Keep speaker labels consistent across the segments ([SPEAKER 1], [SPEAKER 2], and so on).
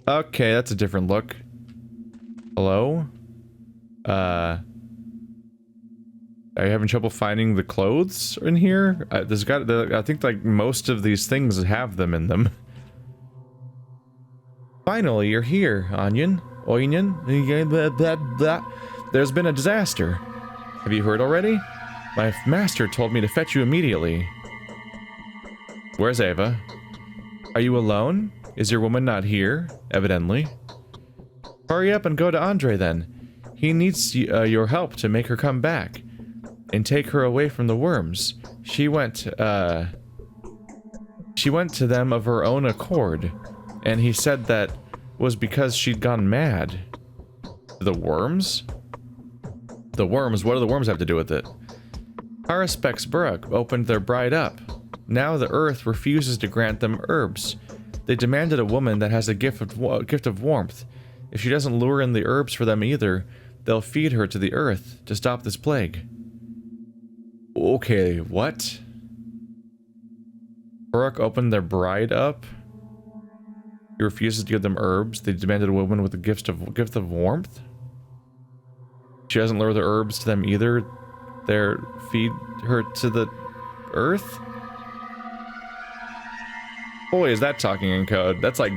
[SPEAKER 1] Okay, that's a different look. Hello? Are you having trouble finding the clothes in here? I think like most of these things have them in them. Finally, you're here, Onion. Blah, blah, blah. There's been a disaster. Have you heard already? My master told me to fetch you immediately. Where's Ava? Are you alone? Is your woman not here? Evidently. Hurry up and go to Andre then. He needs your help to make her come back. And take her away from the worms. She went to them of her own accord. And he said that was because she'd gone mad. The worms? The worms? What do the worms have to do with it? Haruspex Buruk opened their bride up. Now the earth refuses to grant them herbs. They demanded a woman that has a gift of warmth. If she doesn't lure in the herbs for them either, they'll feed her to the earth to stop this plague. Okay, what? Buruk opened their bride up? He refuses to give them herbs. They demanded a woman with a gift of warmth? She doesn't lure the herbs to them either. They feed her to the earth? Boy, is that talking in code. That's like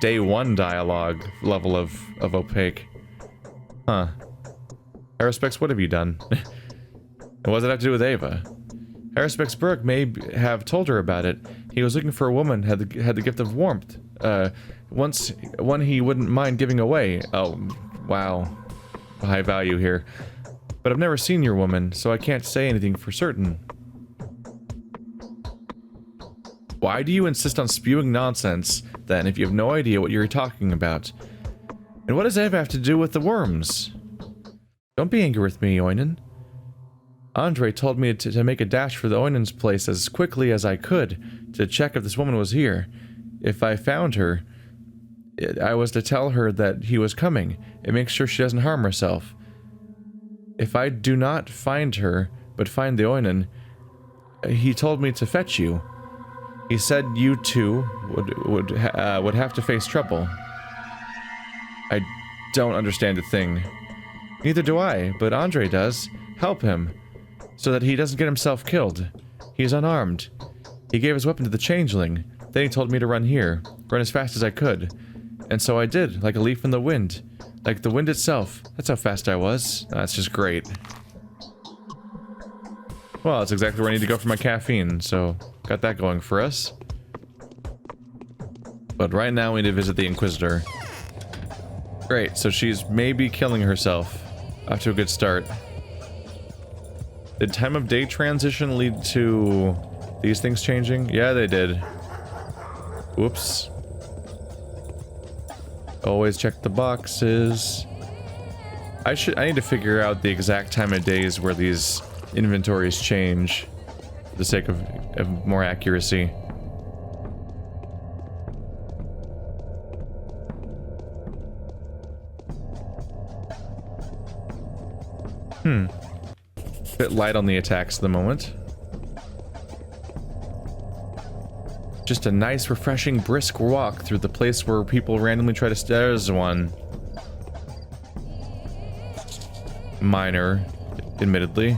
[SPEAKER 1] day one dialogue level of opaque. Huh. Haruspex, what have you done? And what does it have to do with Ava? Haruspex Buruk may have told her about it. He was looking for a woman had the gift of warmth. One he wouldn't mind giving away. Oh, wow. High value here. But I've never seen your woman, so I can't say anything for certain. Why do you insist on spewing nonsense, then, if you have no idea what you're talking about? And what does Ava have to do with the worms? Don't be angry with me, Oinen. Andre told me to make a dash for the Oinen's place as quickly as I could, to check if this woman was here. If I found her, I was to tell her that he was coming, and make sure she doesn't harm herself. If I do not find her, but find the Oinen, he told me to fetch you. He said you two would have to face trouble. I don't understand a thing. Neither do I, but Andre does. Help him, so that he doesn't get himself killed. He's unarmed. He gave his weapon to the changeling. Then he told me to run here, run as fast as I could. And so I did, like a leaf in the wind. Like the wind itself. That's how fast I was. That's just great. Well, that's exactly where I need to go for my caffeine, so got that going for us. But right now we need to visit the Inquisitor. Great, so she's maybe killing herself. Off to a good start. Did time of day transition lead to these things changing? Yeah, they did. Whoops. Always check the boxes. I need to figure out the exact time of days where these inventories change for the sake of more accuracy. Bit light on the attacks at the moment. Just a nice, refreshing, brisk walk through the place where people randomly try to there's one. Minor, admittedly.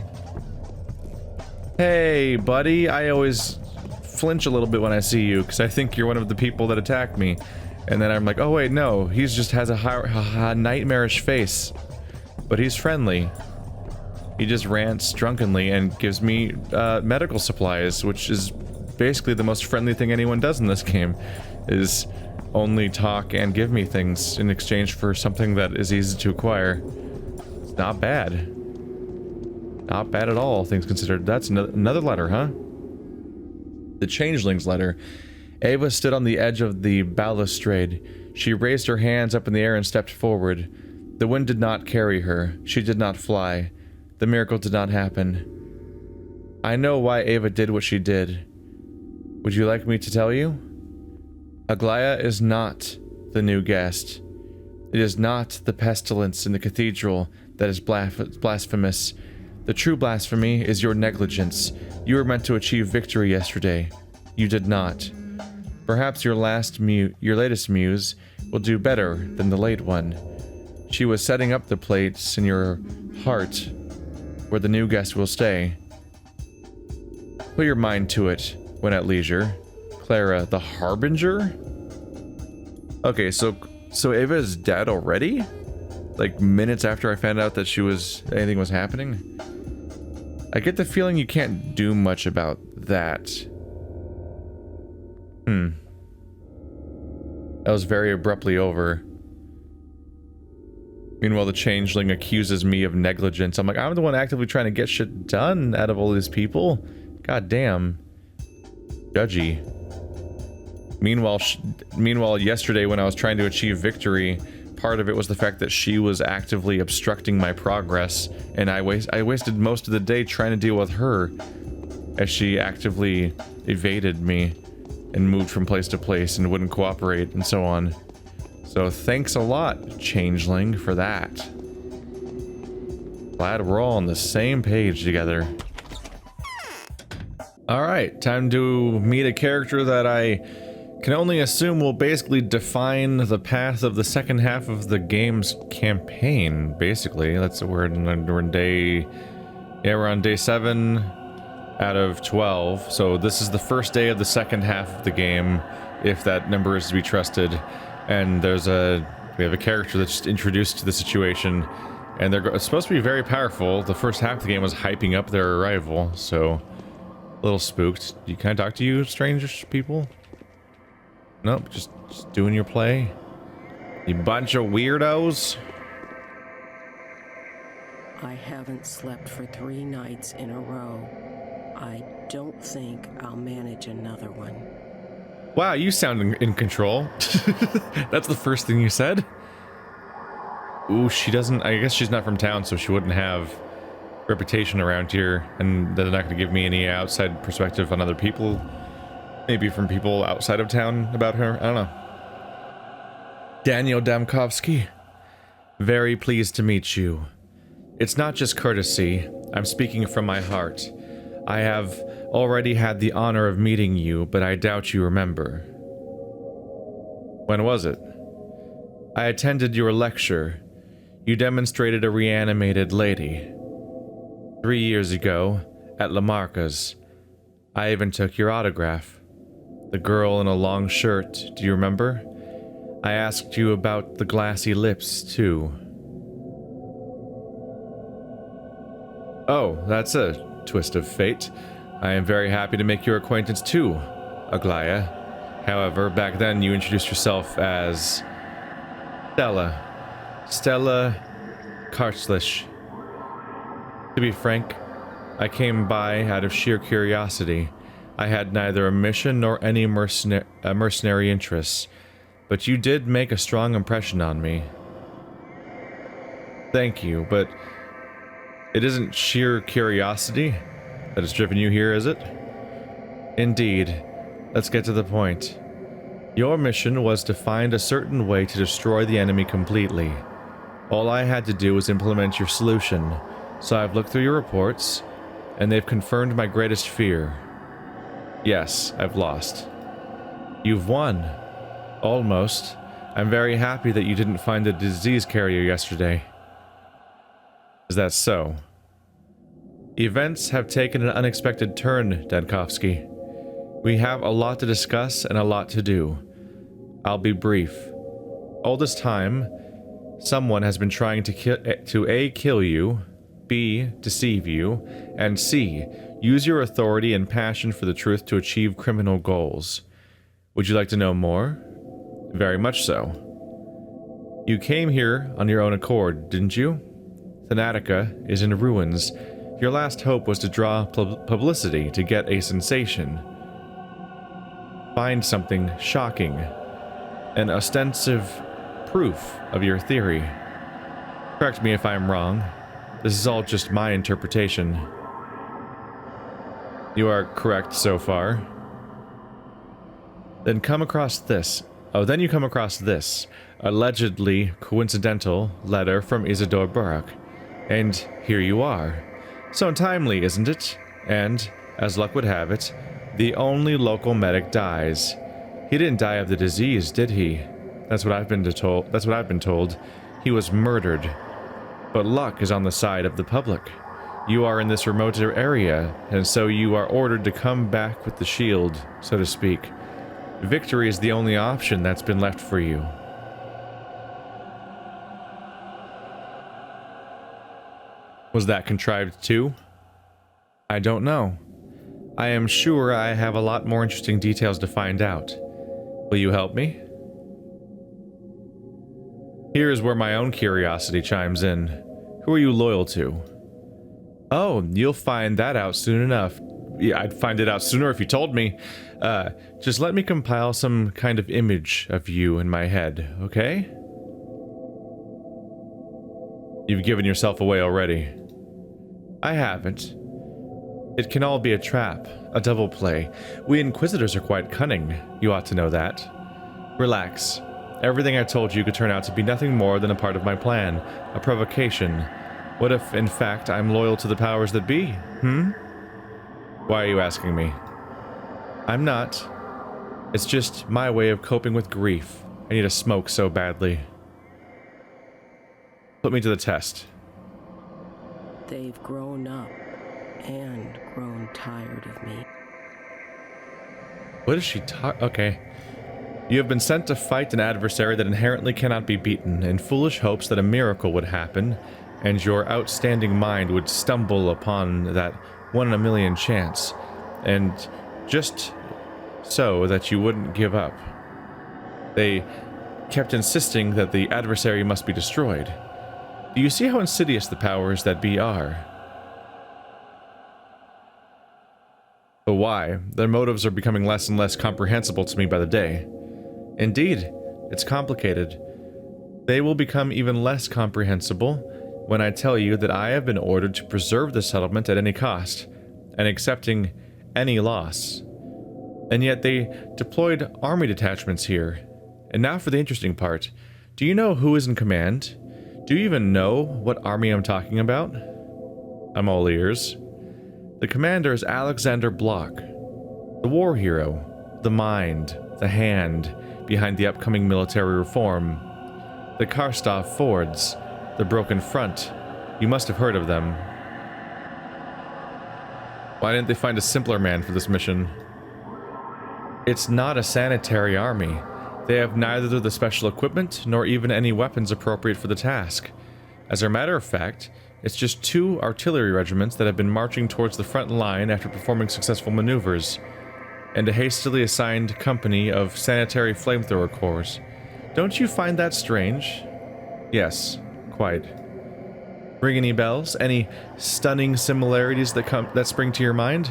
[SPEAKER 1] Hey, buddy, I always flinch a little bit when I see you, because I think you're one of the people that attacked me. And then I'm like, oh wait, no, he just has a nightmarish face. But he's friendly. He just rants drunkenly and gives me medical supplies, which is basically the most friendly thing anyone does in this game, is only talk and give me things in exchange for something that is easy to acquire. It's not bad. Not bad at all, things considered. That's another letter, huh? The Changeling's letter. Ava stood on the edge of the balustrade. She raised her hands up in the air and stepped forward. The wind did not carry her. She did not fly. The miracle did not happen. I know why Ava did what she did. Would you like me to tell you? Aglaya is not the new guest. It is not the pestilence in the cathedral that is blasphemous. The true blasphemy is your negligence. You were meant to achieve victory yesterday. You did not. Perhaps your latest muse will do better than the late one. She was setting up the plates in your heart, where the new guest will stay. Put your mind to it when at leisure. Clara, the Harbinger? Okay, so Ava's dead already? Like minutes after I found out that anything was happening? I get the feeling you can't do much about that. That was very abruptly over. Meanwhile, the changeling accuses me of negligence. I'm like, I'm the one actively trying to get shit done out of all these people. God damn. Judgy. Meanwhile, yesterday when I was trying to achieve victory, part of it was the fact that she was actively obstructing my progress, and I wasted most of the day trying to deal with her as she actively evaded me and moved from place to place and wouldn't cooperate and so on. So thanks a lot, Changeling, for that. Glad we're all on the same page together. Alright, time to meet a character that I can only assume will basically define the path of the second half of the game's campaign, basically. We're on day 7 out of 12. So this is the first day of the second half of the game, if that number is to be trusted. And we have a character that's just introduced to the situation, and they're supposed to be very powerful. The first half of the game was hyping up their arrival, so a little spooked. Can I talk to you, strange people? Nope, just doing your play. You bunch of weirdos.
[SPEAKER 2] I haven't slept for 3 nights in a row. I don't think I'll manage another one.
[SPEAKER 1] Wow, you sound in control. That's the first thing you said? Ooh, she doesn't... I guess she's not from town, so she wouldn't have reputation around here, and they're not going to give me any outside perspective on other people. Maybe from people outside of town about her. I don't know. Daniel Damkovsky. Very pleased to meet you. It's not just courtesy. I'm speaking from my heart. I have already had the honor of meeting you, but I doubt you remember. When was it? I attended your lecture. You demonstrated a reanimated lady. 3 years ago, at Lamarca's. I even took your autograph. The girl in a long shirt, do you remember? I asked you about the glassy lips, too. Oh, that's a twist of fate. I am very happy to make your acquaintance, too, Aglaya. However, back then you introduced yourself as... Stella Kartslish. To be frank, I came by out of sheer curiosity. I had neither a mission nor any mercenary interests, but you did make a strong impression on me. Thank you, but it isn't sheer curiosity that has driven you here, is it? Indeed. Let's get to the point. Your mission was to find a certain way to destroy the enemy completely. All I had to do was implement your solution, so I've looked through your reports, and they've confirmed my greatest fear. Yes, I've lost. You've won. Almost. I'm very happy that you didn't find the disease carrier yesterday. Is that so? Events have taken an unexpected turn, Dankovsky. We have a lot to discuss and a lot to do. I'll be brief. All this time, someone has been trying to A, kill you, B, deceive you, and C, use your authority and passion for the truth to achieve criminal goals. Would you like to know more? Very much so. You came here on your own accord, didn't you? Thanatica is in ruins. Your last hope was to draw publicity to get a sensation. Find something shocking. An ostensive proof of your theory. Correct me if I'm wrong. This is all just my interpretation. You are correct so far. Then come across this. Then you come across this, allegedly coincidental letter from Isidore Burke. And here you are. So timely, isn't it? And, as luck would have it, the only local medic dies. He didn't die of the disease, did he? That's what I've been told. That's what I've been told. He was murdered. But luck is on the side of the public. You are in this remote area, and so you are ordered to come back with the shield, so to speak. Victory is the only option that's been left for you. Was that contrived too? I don't know. I am sure I have a lot more interesting details to find out. Will you help me? Here is where my own curiosity chimes in. Who are you loyal to? Oh, you'll find that out soon enough. Yeah, I'd find it out sooner if you told me. Just let me compile some kind of image of you in my head, okay? You've given yourself away already. I haven't. It can all be a trap, a double play. We Inquisitors are quite cunning. You ought to know that. Relax. Everything I told you could turn out to be nothing more than a part of my plan, a provocation. What if, in fact, I'm loyal to the powers that be, Why are you asking me? I'm not. It's just my way of coping with grief. I need a smoke so badly. Put me to the test.
[SPEAKER 2] They've grown up and grown tired of me.
[SPEAKER 1] What is she okay. You have been sent to fight an adversary that inherently cannot be beaten, in foolish hopes that a miracle would happen, and your outstanding mind would stumble upon that 1 in a million chance, and just so that you wouldn't give up. They kept insisting that the adversary must be destroyed. Do you see how insidious the powers that be are? But why? Their motives are becoming less and less comprehensible to me by the day. Indeed, it's complicated. They will become even less comprehensible when I tell you that I have been ordered to preserve the settlement at any cost, and accepting any loss. And yet they deployed army detachments here. And now for the interesting part. Do you know who is in command? Do you even know what army I'm talking about? I'm all ears. The commander is Alexander Block, the war hero, the mind, the hand behind the upcoming military reform. The Karstov Fords, the Broken Front. You must have heard of them. Why didn't they find a simpler man for this mission? It's not a sanitary army. They have neither the special equipment nor even any weapons appropriate for the task. As a matter of fact, it's just 2 artillery regiments that have been marching towards the front line after performing successful maneuvers, and a hastily assigned company of sanitary flamethrower corps. Don't you find that strange? Yes, quite. Ring any bells? Any stunning similarities that spring to your mind?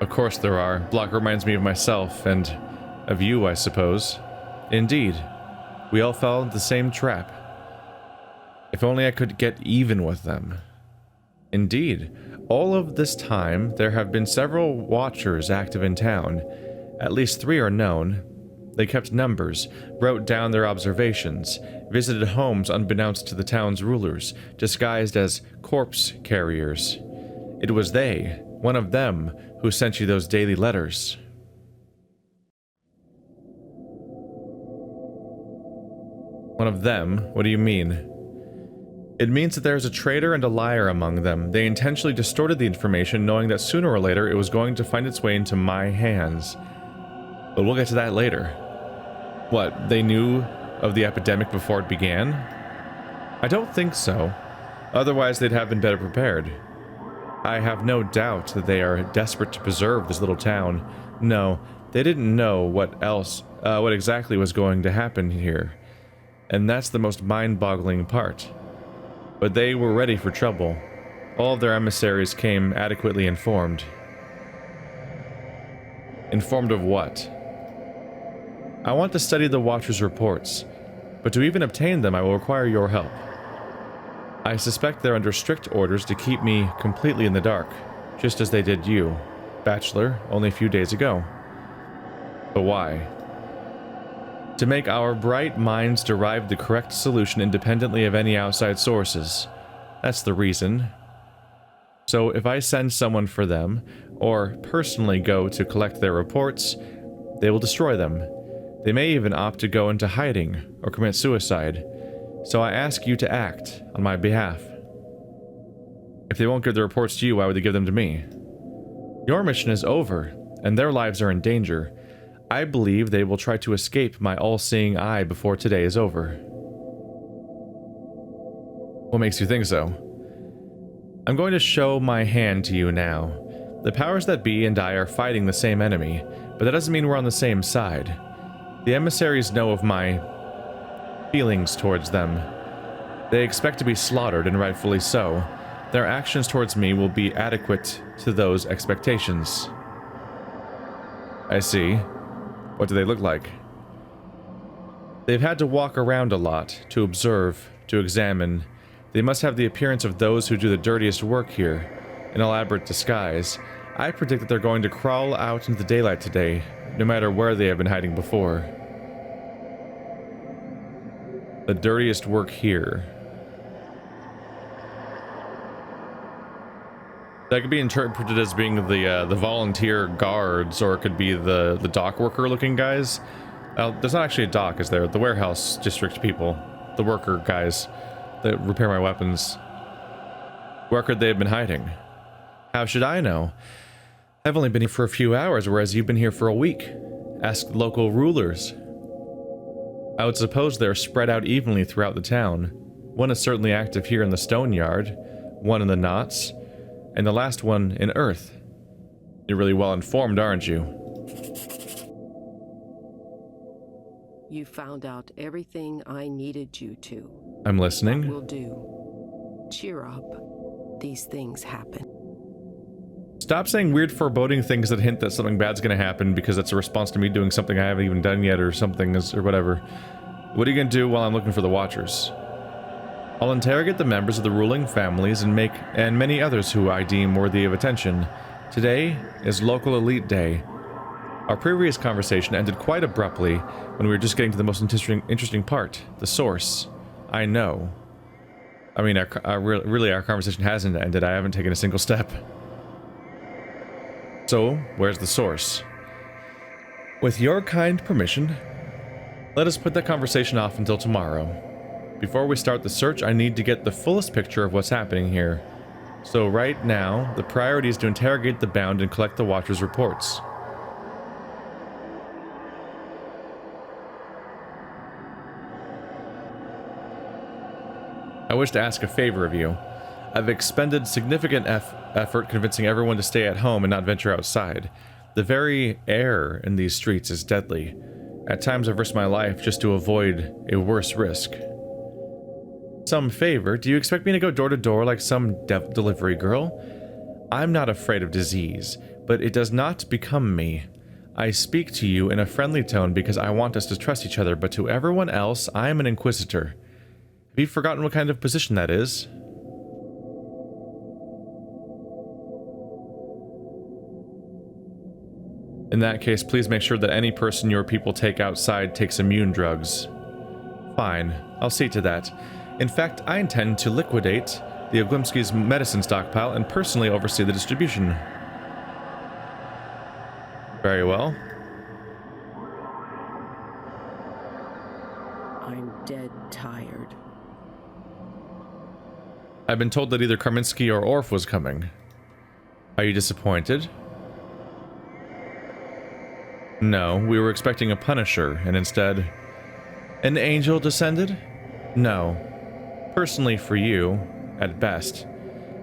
[SPEAKER 1] Of course there are. Block reminds me of myself, and of you, I suppose. Indeed. We all fell into the same trap. If only I could get even with them. Indeed. All of this time, there have been several watchers active in town. At least 3 are known. They kept numbers, wrote down their observations, visited homes unbeknownst to the town's rulers, disguised as corpse carriers. It was they, one of them, who sent you those daily letters. One of them? What do you mean? It means that there is a traitor and a liar among them. They intentionally distorted the information, knowing that sooner or later it was going to find its way into my hands. But we'll get to that later. What, they knew of the epidemic before it began? I don't think so. Otherwise they'd have been better prepared. I have no doubt that they are desperate to preserve this little town. No, they didn't know what exactly was going to happen here. And that's the most mind-boggling part. But they were ready for trouble. All of their emissaries came adequately informed. Informed of what? I want to study the Watcher's reports, but to even obtain them I will require your help. I suspect they're under strict orders to keep me completely in the dark, just as they did you, Bachelor, only a few days ago. But why? To make our bright minds derive the correct solution independently of any outside sources. That's the reason. So if I send someone for them, or personally go to collect their reports, they will destroy them. They may even opt to go into hiding or commit suicide. So I ask you to act on my behalf. If they won't give the reports to you, why would they give them to me? Your mission is over, and their lives are in danger. I believe they will try to escape my all-seeing eye before today is over. What makes you think so? I'm going to show my hand to you now. The powers that be and I are fighting the same enemy, but that doesn't mean we're on the same side. The emissaries know of my feelings towards them. They expect to be slaughtered, and rightfully so. Their actions towards me will be adequate to those expectations. I see. What do they look like? They've had to walk around a lot, to observe, to examine. They must have the appearance of those who do the dirtiest work here, in elaborate disguise. I predict that they're going to crawl out into the daylight today, no matter where they have been hiding before. The dirtiest work here. That could be interpreted as being the volunteer guards, or it could be the dock worker looking guys. There's not actually a dock, is there? The warehouse district people. The worker guys that repair my weapons. Where could they have been hiding? How should I know? I've only been here for a few hours, whereas you've been here for a week. Ask local rulers. I would suppose they're spread out evenly throughout the town. One is certainly active here in the stone yard, one in the knots, and the last one in Earth. You're really well informed, aren't you?
[SPEAKER 2] You found out everything I needed you to.
[SPEAKER 1] I'm listening.
[SPEAKER 2] Will do. Cheer up. These things happen.
[SPEAKER 1] Stop saying weird foreboding things that hint that something bad's gonna happen, because that's a response to me doing something I haven't even done yet, or something, or whatever. What are you gonna do while I'm looking for the Watchers? I'll interrogate the members of the ruling families and many others who I deem worthy of attention. Today is Local Elite Day. Our previous conversation ended quite abruptly when we were just getting to the most interesting part, the source. I know. I mean, our conversation hasn't ended. I haven't taken a single step. So, where's the source? With your kind permission, let us put that conversation off until tomorrow. Before we start the search, I need to get the fullest picture of what's happening here. So right now, the priority is to interrogate the bound and collect the Watcher's reports. I wish to ask a favor of you. I've expended significant effort convincing everyone to stay at home and not venture outside. The very air in these streets is deadly. At times I've risked my life just to avoid a worse risk. Some favor? Do you expect me to go door to door like some delivery girl? I'm not afraid of disease, but it does not become me. I speak to you in a friendly tone because I want us to trust each other, but to everyone else, I am an Inquisitor. Have you forgotten what kind of position that is? In that case, please make sure that any person your people take outside takes immune drugs. Fine, I'll see to that. In fact, I intend to liquidate the Oglimsky's medicine stockpile and personally oversee the distribution. Very well.
[SPEAKER 2] I'm dead tired.
[SPEAKER 1] I've been told that either Karminsky or Orf was coming. Are you disappointed? No, we were expecting a Punisher, and instead... An angel descended? No. Personally for you, at best.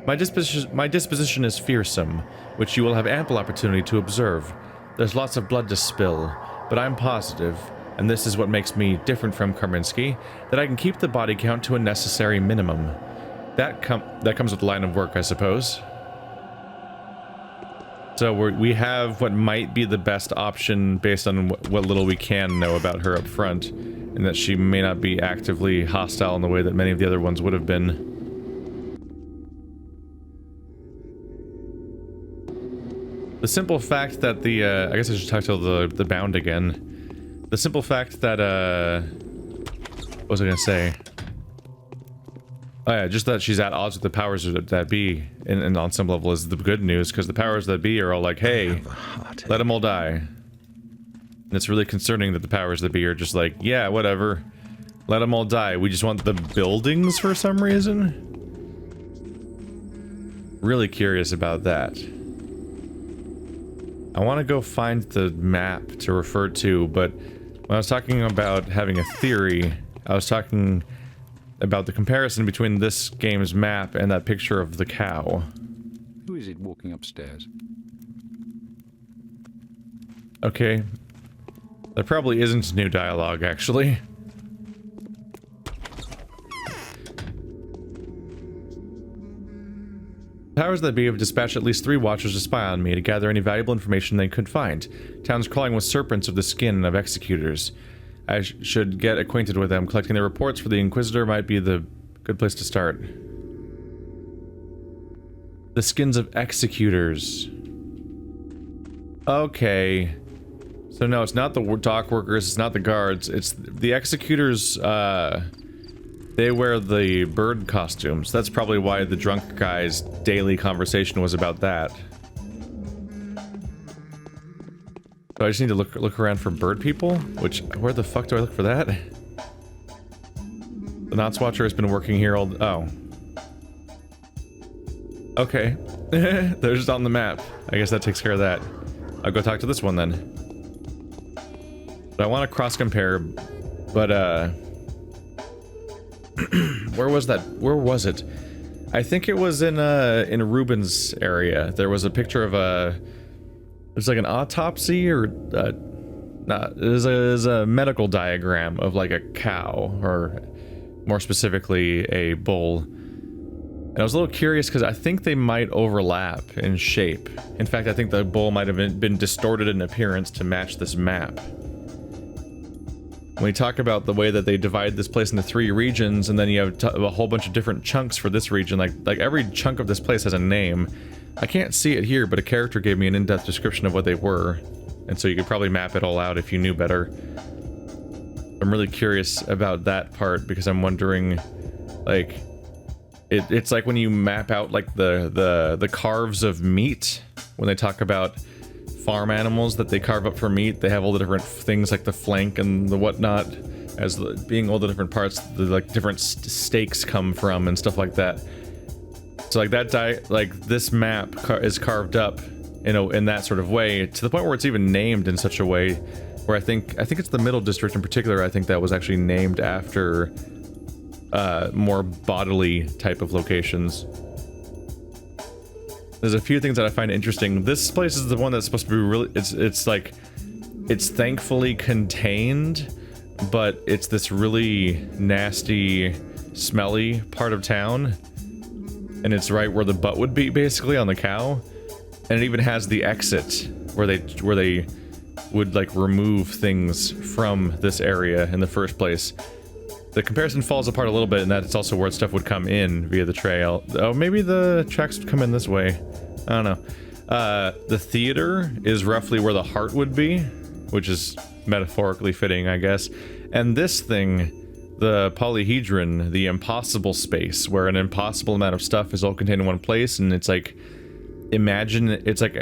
[SPEAKER 1] My disposition is fearsome, which you will have ample opportunity to observe. There's lots of blood to spill, but I'm positive, and this is what makes me different from Karminsky, that I can keep the body count to a necessary minimum. That comes with the line of work, I suppose. So we have what might be the best option based on what little we can know about her up front, and that she may not be actively hostile in the way that many of the other ones would have been. The simple fact that I guess I should talk to the bound again. The simple fact that, what was I gonna say? Oh yeah, just that she's at odds with the powers that be, and on some level is the good news, because the powers that be are all like, hey, let them all die. And it's really concerning that the powers that be are just like, yeah, whatever, let them all die. We just want the buildings for some reason. Really curious about that. I want to go find the map to refer to, but when I was talking about having a theory, I was talking about the comparison between this game's map and that picture of the cow.
[SPEAKER 3] Who is it walking upstairs?
[SPEAKER 1] Okay. There probably isn't new dialogue, actually. Powers that be have dispatched at least 3 watchers to spy on me to gather any valuable information they could find. Town's crawling with serpents of the skin of executors. I should get acquainted with them. Collecting their reports for the Inquisitor might be the good place to start. The skins of executors. Okay. So no, it's not the dock workers, it's not the guards, it's the executors, they wear the bird costumes. That's probably why the drunk guy's daily conversation was about that. So I just need to look around for bird people? Which, where the fuck do I look for that? The Knots Watcher has been working here all... oh. Okay. They're just on the map. I guess that takes care of that. I'll go talk to this one then. But I want to cross-compare, but, where was that? Where was it? I think it was in Ruben's area. There was a picture of a... it was like an autopsy or... it was a medical diagram of like a cow, or more specifically a bull. And I was a little curious because I think they might overlap in shape. In fact, I think the bull might have been distorted in appearance to match this map. When we talk about the way that they divide this place into 3 regions, and then you have a whole bunch of different chunks for this region, like every chunk of this place has a name. I can't see it here, but a character gave me an in-depth description of what they were, and so you could probably map it all out if you knew better. I'm really curious about that part, because I'm wondering, like, it's like when you map out like the carves of meat, when they talk about farm animals that they carve up for meat, they have all the different things like the flank and the whatnot as being all the different parts the like different steaks come from and stuff like that. So like that like this map is carved up in that sort of way, to the point where it's even named in such a way where I think it's the Middle District in particular. I think that was actually named after more bodily type of locations. There's a few things that I find interesting. This place is the one that's supposed to be really... It's like... it's thankfully contained, but it's this really nasty, smelly part of town. And it's right where the butt would be, basically, on the cow. And it even has the exit, where they would, like, remove things from this area in the first place. The comparison falls apart a little bit in that it's also where stuff would come in via the trail. Oh, maybe the tracks would come in this way. I don't know. The theater is roughly where the heart would be, which is metaphorically fitting, I guess. And this thing, the polyhedron, the impossible space, where an impossible amount of stuff is all contained in one place, and it's like... imagine... it's like...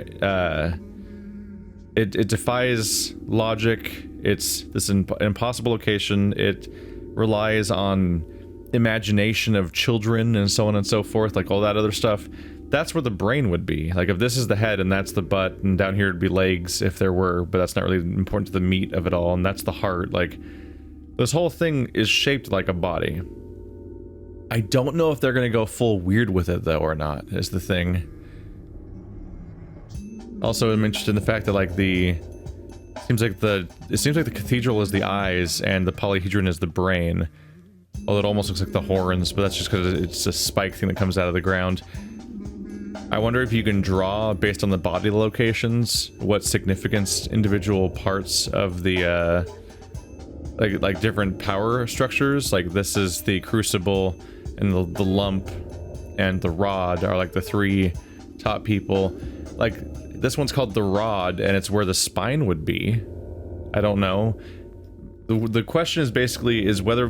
[SPEAKER 1] it defies logic. It's this impossible location. It relies on imagination of children and so on and so forth, like all that other stuff. That's where the brain would be. Like if this is the head and that's the butt, and down here would be legs if there were, but that's not really important to the meat of it all, and that's the heart. Like this whole thing is shaped like a body. I don't know if they're gonna go full weird with it though or not, is the thing. Also, I'm interested in the fact that like it seems like the cathedral is the eyes and the polyhedron is the brain. Although it almost looks like the horns, but that's just because it's a spike thing that comes out of the ground. I wonder if you can draw, based on the body locations, what significance individual parts of the, like different power structures, like this is the crucible, and the lump, and the rod are like the 3 top people. Like, this one's called the rod, and it's where the spine would be. I don't know. The question is basically, is whether...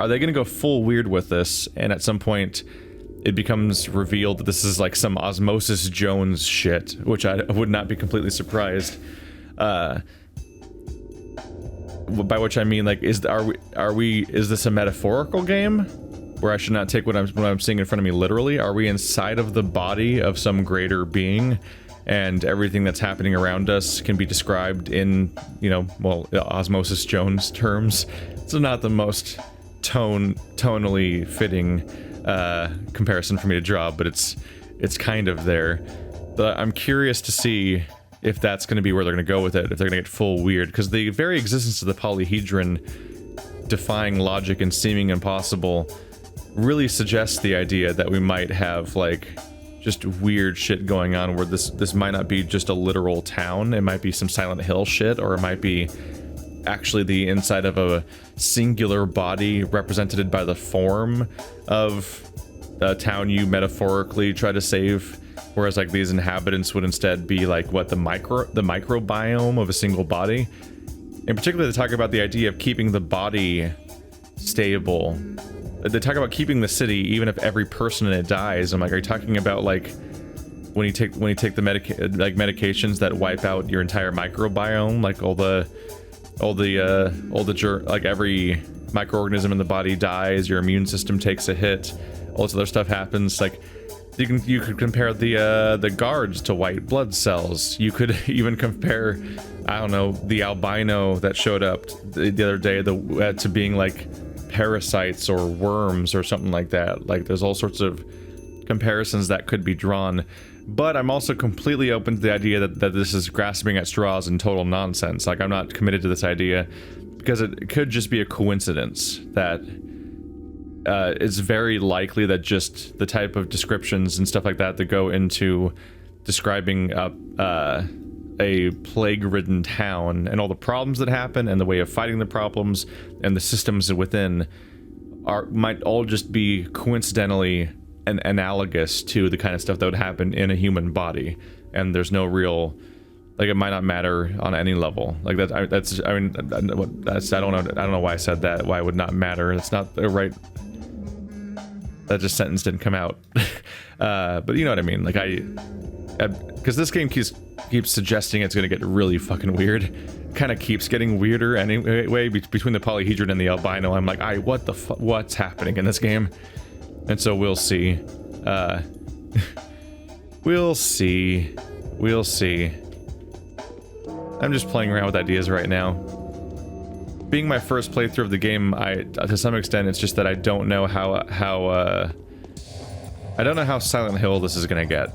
[SPEAKER 1] are they gonna go full weird with this, and at some point it becomes revealed that this is like some Osmosis Jones shit, which I would not be completely surprised. By which I mean, like, is this a metaphorical game where I should not take what I'm seeing in front of me literally? Are we inside of the body of some greater being, and everything that's happening around us can be described in, you know, well, Osmosis Jones terms? It's not the most tonally fitting comparison for me to draw, but it's kind of there. But I'm curious to see if that's going to be where they're going to go with it, if they're going to get full weird, because the very existence of the polyhedron defying logic and seeming impossible really suggests the idea that we might have, like, just weird shit going on where this might not be just a literal town. It might be some Silent Hill shit, or it might be actually the inside of a singular body represented by the form of a town you metaphorically try to save, whereas like these inhabitants would instead be like what the microbiome of a single body. In particular, they talk about the idea of keeping the body stable. They talk about keeping the city even if every person in it dies. I'm like, are you talking about like when you take the medications that wipe out your entire microbiome, like like every microorganism in the body dies, your immune system takes a hit, all this other stuff happens. Like, you could compare the guards to white blood cells. You could even compare, I don't know, the albino that showed up the other day to being like parasites or worms or something like that. Like, there's all sorts of comparisons that could be drawn. But I'm also completely open to the idea that this is grasping at straws and total nonsense. Like, I'm not committed to this idea because it could just be a coincidence that it's very likely that just the type of descriptions and stuff like that go into describing a plague-ridden town and all the problems that happen and the way of fighting the problems and the systems within might all just be coincidentally and analogous to the kind of stuff that would happen in a human body, and there's no real, like, it might not matter on any level. Like, I don't know why I said that, why it would not matter. That's not the right, that just sentence didn't come out. But you know what I mean, like, because this game keeps suggesting it's gonna get really fucking weird, kind of keeps getting weirder anyway, between the polyhedron and the albino. I'm like, what's happening in this game? And so we'll see. We'll see. I'm just playing around with ideas right now. Being my first playthrough of the game, to some extent, it's just that I don't know how Silent Hill this is gonna get.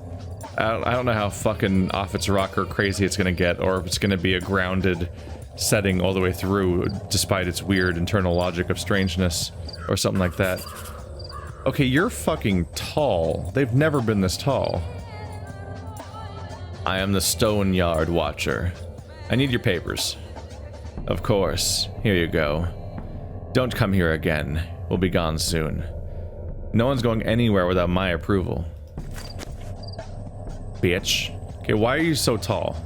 [SPEAKER 1] I don't know how fucking off its rocker crazy it's gonna get, or if it's gonna be a grounded setting all the way through, despite its weird internal logic of strangeness, or something like that. Okay, you're fucking tall. They've never been this tall. I am the Stone Yard Watcher. I need your papers. Of course. Here you go. Don't come here again. We'll be gone soon. No one's going anywhere without my approval. Bitch. Okay, why are you so tall?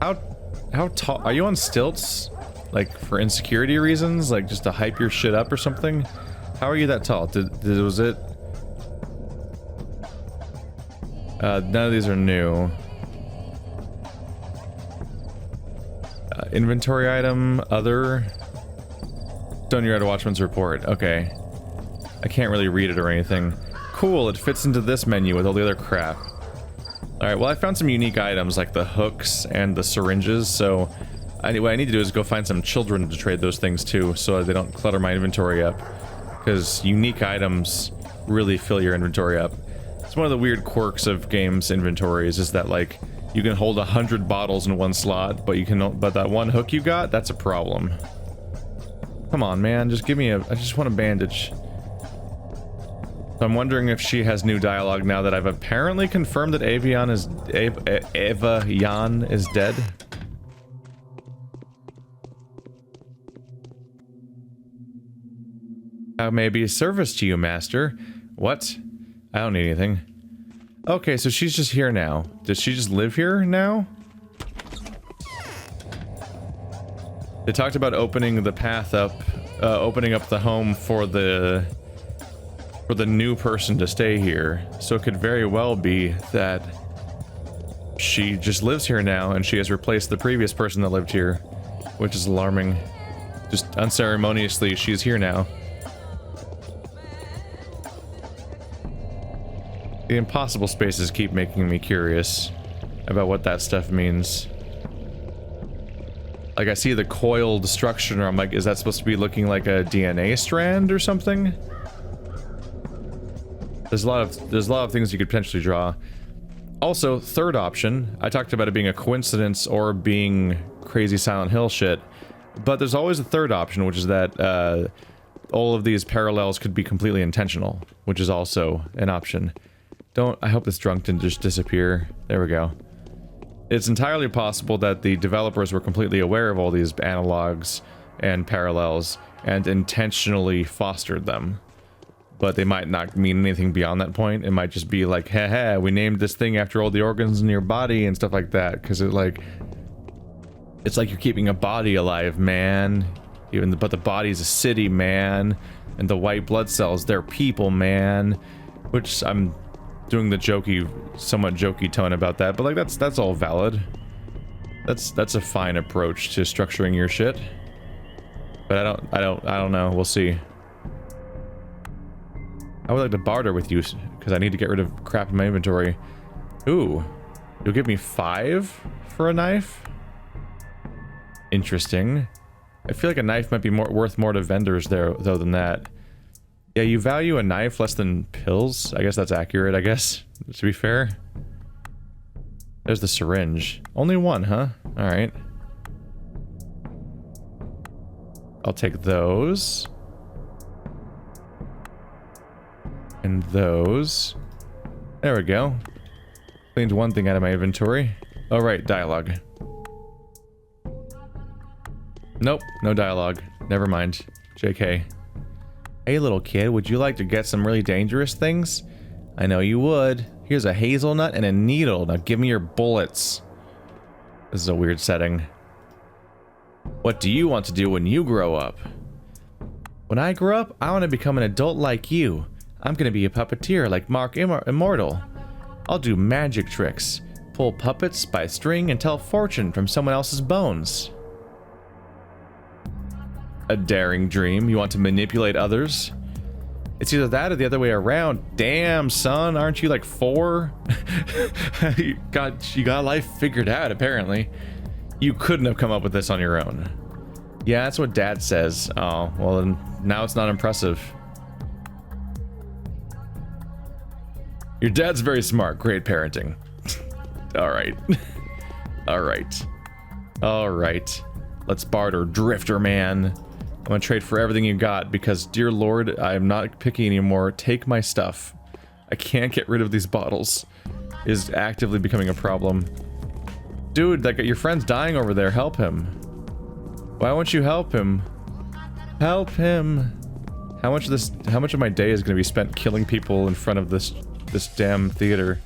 [SPEAKER 1] How tall? Are you on stilts? Like, for insecurity reasons? Like, just to hype your shit up or something? How are you that tall? Was it? None of these are new. Inventory item, other. Stone Yard Watchman's report. Okay. I can't really read it or anything. Cool, it fits into this menu with all the other crap. Alright, well, I found some unique items like the hooks and the syringes, so what I need to do is go find some children to trade those things too, so they don't clutter my inventory up. Because unique items really fill your inventory up. It's one of the weird quirks of games' inventories is that, like, you can hold 100 bottles in one slot, but that one hook you got, that's a problem. Come on, man, just give me I just want a bandage. So I'm wondering if she has new dialogue now that I've apparently confirmed that Eva Jan is dead. I may be of service to you, master. What? I don't need anything. Okay, so she's just here now. Does she just live here now? They talked about opening the path up opening up the home for the new person to stay here. So it could very well be that she just lives here now and she has replaced the previous person that lived here, which is alarming. Just unceremoniously, she's here now. The impossible spaces keep making me curious about what that stuff means. Like, I see the coiled structure and I'm like, is that supposed to be looking like a DNA strand or something? There's a lot of things you could potentially draw. Also, third option, I talked about it being a coincidence or being crazy Silent Hill shit, but there's always a third option, which is that all of these parallels could be completely intentional, which is also an option. I hope this drunk didn't just disappear. There we go. It's entirely possible that the developers were completely aware of all these analogs and parallels and intentionally fostered them. But they might not mean anything beyond that point. It might just be like, haha, we named this thing after all the organs in your body and stuff like that. Because it's like you're keeping a body alive, man. But the body's a city, man. And the white blood cells, they're people, man. Which I'm doing the somewhat jokey tone about that, but like that's all valid. That's a fine approach to structuring your shit. But I don't know. We'll see. I would like to barter with you because I need to get rid of crap in my inventory. Ooh, you'll give me 5 for a knife? Interesting. I feel like a knife might be worth more to vendors though than that. Yeah, you value a knife less than pills? I guess that's accurate, I guess, to be fair. There's the syringe. Only one, huh? Alright. I'll take those. And those. There we go. Cleaned one thing out of my inventory. Oh, right, dialogue. Nope, no dialogue. Never mind. JK. Hey little kid, would you like to get some really dangerous things? I know you would. Here's a hazelnut and a needle. Now give me your bullets. This is a weird setting. What do you want to do when you grow up? When I grow up, I want to become an adult like you. I'm gonna be a puppeteer like Mark Immortal. I'll do magic tricks, pull puppets by string and tell fortune from someone else's bones. A daring dream. You want to manipulate others? It's either that or the other way around. Damn, son, aren't you like 4? you got life figured out, apparently. You couldn't have come up with this on your own. Yeah, that's what Dad says. Oh, well then, now it's not impressive. Your dad's very smart. Great parenting. Alright. Alright. Alright. Let's barter, Drifter Man. I'm gonna trade for everything you got because, dear lord, I'm not picky anymore. Take my stuff. I can't get rid of these bottles. It is actively becoming a problem. Dude, like, your friend's dying over there. Help him. Why won't you help him? Help him. How much of my day is gonna be spent killing people in front of this damn theater?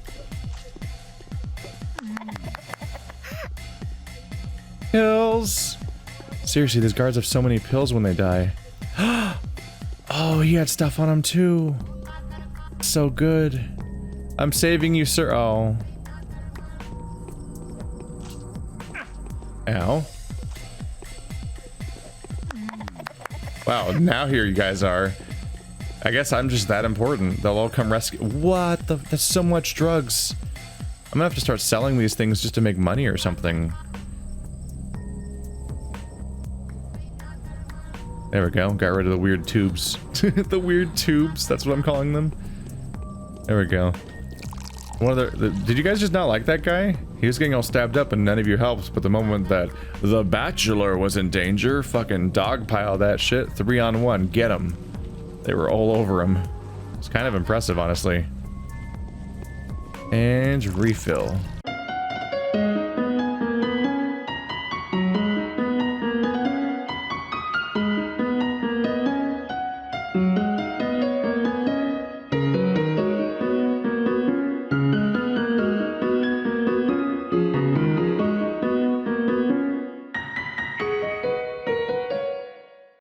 [SPEAKER 1] Pills. Seriously, these guards have so many pills when they die. Oh, he had stuff on him too. So good. I'm saving you, sir. Oh. Ow. Wow, now here you guys are. I guess I'm just that important. They'll all come rescue. What the? That's so much drugs. I'm gonna have to start selling these things just to make money or something. There we go. Got rid of the weird tubes. The weird tubes. That's what I'm calling them. There we go. Did you guys just not like that guy? He was getting all stabbed up and none of you helped, but the moment that the Bachelor was in danger, fucking dogpile that shit. 3-on-1. Get him. They were all over him. It's kind of impressive, honestly. And refill.